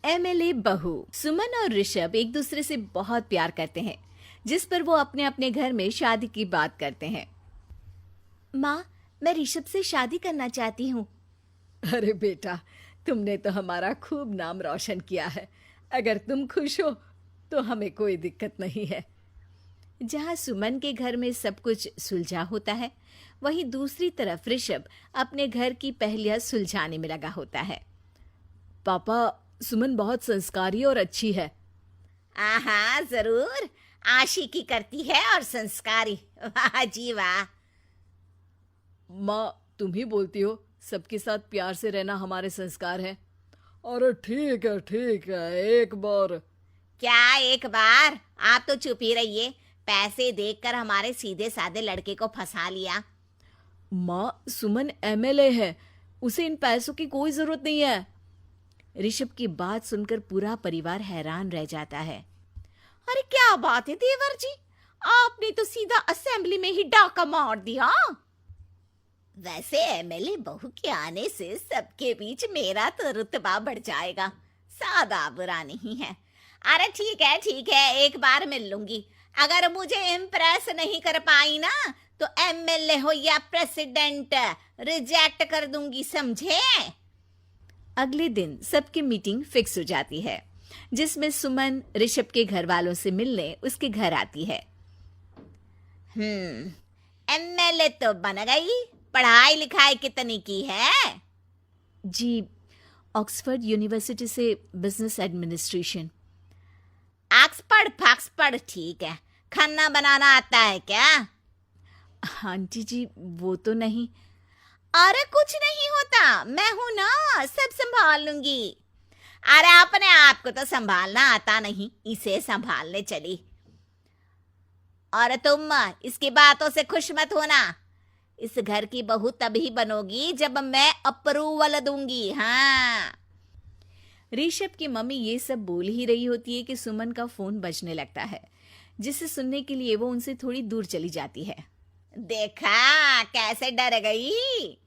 MLA बहू। सुमन और ऋषभ एक दूसरे से बहुत प्यार करते हैं, जिस पर वो अपने अपने घर में शादी की बात करते हैं। माँ, मैं ऋषभ से शादी करना चाहती हूँ। अरे बेटा, तुमने तो हमारा खूब नाम रोशन किया है। अगर तुम खुश हो तो हमें कोई दिक्कत नहीं है। जहाँ सुमन के घर में सब कुछ सुलझा होता है, वहीं दूसरी तरफ ऋषभ अपने घर की पहेलियां सुलझाने में लगा होता है। पापा, सुमन बहुत संस्कारी और अच्छी है। आहा, जरूर। आशिकी करती है और संस्कारी। वाह जी वाह। माँ, तुम ही बोलती हो सबके साथ प्यार से रहना हमारे संस्कार है। अरे ठीक है, एक बार। क्या एक बार? आप तो चुप ही रहिए। पैसे देखकर हमारे सीधे साधे लड़के को फंसा लिया। माँ, सुमन एमएलए है, उसे इन पैसों की कोई जरूरत नहीं है। ऋषभ की बात सुनकर पूरा परिवार हैरान रह जाता है। अरे क्या बात है देवर जी, आपने तो सीधा असेंबली में ही डाका मार दिया। वैसे एमएलए बहू के आने से सबके बीच मेरा तो रुतबा बढ़ जाएगा। सादा बुरा नहीं है। अरे ठीक है, एक बार मिल लूंगी। अगर मुझे इम्प्रेस नहीं कर पाई ना, तो एमएलए हो या प्रेसिडेंट, रिजेक्ट कर दूंगी, समझे? अगले दिन सबकी मीटिंग फिक्स हो जाती है, जिसमें सुमन ऋषभ के घर वालों से मिलने उसके घर आती है। एमएलए तो बन गई। पढ़ाई लिखाई कितनी की है? जी, ऑक्सफोर्ड यूनिवर्सिटी से बिजनेस एडमिनिस्ट्रेशन। ऑक्सफोर्ड फाक्सफोर्ड ठीक है। खाना बनाना आता है क्या? आंटी जी, वो तो नहीं। अरे कुछ नहीं होता, मैं हूं ना, सब संभाल लूंगी। अरे अपने आप को तो संभालना आता नहीं, इसे संभालने चली। और तुम इसकी बातों से खुश मत होना। इस घर की बहू तभी बनोगी जब मैं अप्रूवल दूंगी। हाँ। ऋषभ की मम्मी ये सब बोल ही रही होती है कि सुमन का फोन बजने लगता है, जिसे सुनने के लिए वो उनसे थोड़ी दूर चली जाती है। देखा कैसे डर गई।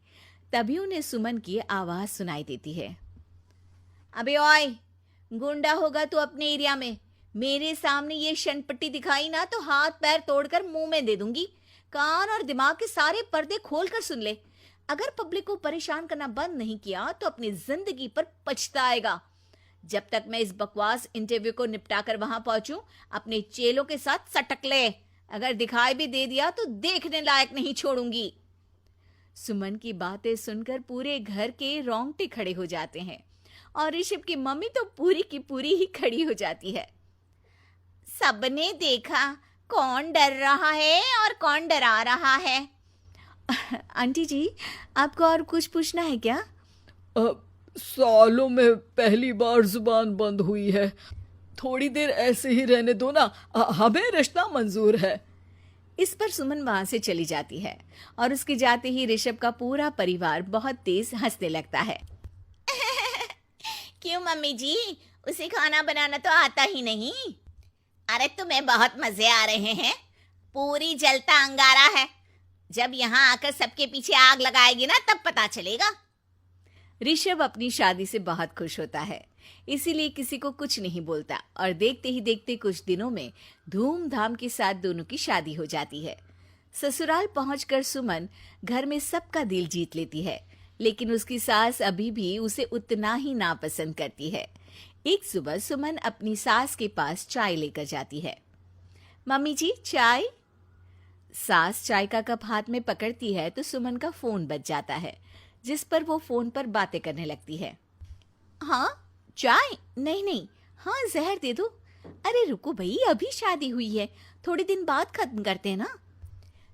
तभी उन्हें सुमन की आवाज सुनाई देती है। अबे ओए, गुंडा होगा तू अपने एरिया में, मेरे सामने ये शनपट्टी दिखाई ना तो हाथ पैर तोड़कर मुंह में दे दूंगी। कान और दिमाग के सारे पर्दे खोल कर सुन ले। अगर पब्लिक को परेशान करना बंद नहीं किया तो अपनी जिंदगी पर पछताएगा। जब तक मैं इस बकवास इंटरव्यू को निपटाकर वहां पहुंचूं, अपने चेलों के साथ सटक ले। अगर दिखाई भी दे दिया तो देखने लायक नहीं छोड़ूंगी। सुमन की बातें सुनकर पूरे घर के रोंगटे खड़े हो जाते हैं और ऋषभ की मम्मी तो पूरी की पूरी ही खड़ी हो जाती है। सबने देखा कौन डर रहा है और कौन डरा रहा है। आंटी जी, आपको और कुछ पूछना है क्या? सालों में पहली बार जुबान बंद हुई है। थोड़ी देर ऐसे ही रहने दो ना, हमें रिश्ता मंजूर है। इस पर सुमन वहां से चली जाती है और उसके जाते ही ऋषभ का पूरा परिवार बहुत तेज हंसने लगता है। क्यों मम्मी जी, उसे खाना बनाना तो आता ही नहीं? अरे तुम्हें बहुत मजे आ रहे हैं। पूरी जलता अंगारा है। जब यहाँ आकर सबके पीछे आग लगाएगी ना, तब पता चलेगा। ऋषभ अपनी शादी से बहुत खुश होता है, इसीलिए किसी को कुछ नहीं बोलता और देखते ही देखते कुछ दिनों में धूमधाम के साथ दोनों की शादी हो जाती है। ससुराल पहुंचकर सुमन घर में सबका दिल जीत लेती है, लेकिन उसकी सास अभी भी उसे उतना ही नापसंद करती है। एक सुबह सुमन अपनी सास के पास चाय लेकर जाती है। मम्मी जी, चाय। सास चाय का कप हाथ में पकड़ती है तो सुमन का फोन बज जाता है, जिस पर वो फोन पर बातें करने लगती है। हाँ, चाय? नहीं, हाँ जहर दे दो। अरे रुको भाई, अभी शादी हुई है, थोड़े दिन बाद खत्म करते हैं ना।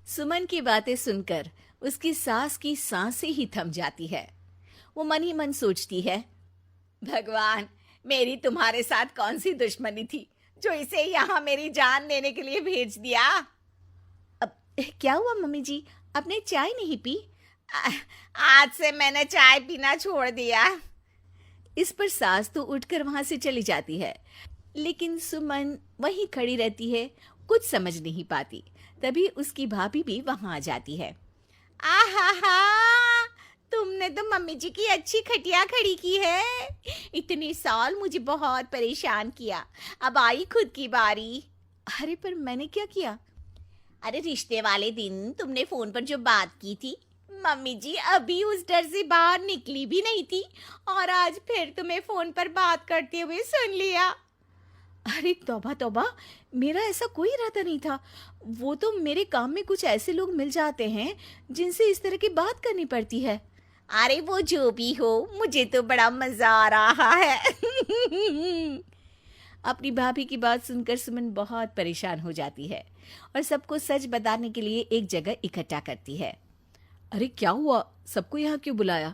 सुमन की बातें सुनकर उसकी सास की सांसें ही थम जाती है। वो मन ही मन सोचती है, भगवान, मेरी तुम्हारे साथ कौन सी दुश्मनी थी जो इसे यहाँ मेरी जान लेने के लिए भेज दिया। अब क्या हुआ मम्मी जी, आपने चाय नहीं पी? आज से मैंने चाय पीना छोड़ दिया। इस पर सास तो उठकर वहां से चली जाती है, लेकिन सुमन वहीं खड़ी रहती है, कुछ समझ नहीं पाती। तभी उसकी भाभी भी वहां आ जाती है। आहा, तुमने तो मम्मी जी की अच्छी खटिया खड़ी की है। इतने साल मुझे बहुत परेशान किया, अब आई खुद की बारी। अरे पर मैंने क्या किया? अरे रिश्ते वाले दिन तुमने फोन पर जो बात की थी, मम्मी जी अभी उस डर से बाहर निकली भी नहीं थी और आज फिर तुम्हें फोन पर बात करते हुए सुन लिया। अरे तौबा तौबा, मेरा ऐसा कोई इरादा नहीं था। वो तो मेरे काम में कुछ ऐसे लोग मिल जाते हैं जिनसे इस तरह की बात करनी पड़ती है। अरे वो जो भी हो, मुझे तो बड़ा मजा आ रहा है। अपनी भाभी की बात सुनकर सुमन बहुत परेशान हो जाती है और सबको सच बताने के लिए एक जगह इकट्ठा करती है। अरे क्या हुआ? सबको यहाँ क्यों बुलाया?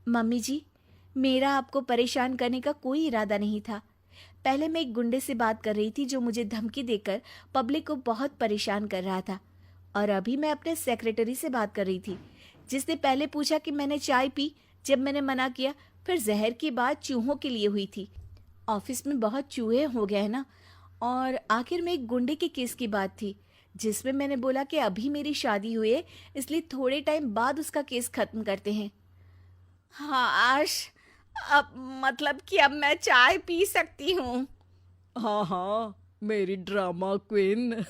मम्मी जी, मेरा आपको परेशान करने का कोई इरादा नहीं था। पहले मैं एक गुंडे से बात कर रही थी जो मुझे धमकी देकर पब्लिक को बहुत परेशान कर रहा था, और अभी मैं अपने सेक्रेटरी से बात कर रही थी जिसने पहले पूछा कि मैंने चाय पी। जब मैंने मना किया, फिर जहर की बात चूहों के लिए हुई थी। ऑफिस में बहुत चूहे हो गए हैं ना, और आखिर में एक गुंडे के केस की बात थी जिसमें मैंने बोला कि अभी मेरी शादी हुई है, इसलिए थोड़े टाइम बाद उसका केस खत्म करते हैं। हाश, अब मतलब कि अब मैं चाय पी सकती हूँ। हाँ हाँ, मेरी ड्रामा क्वीन।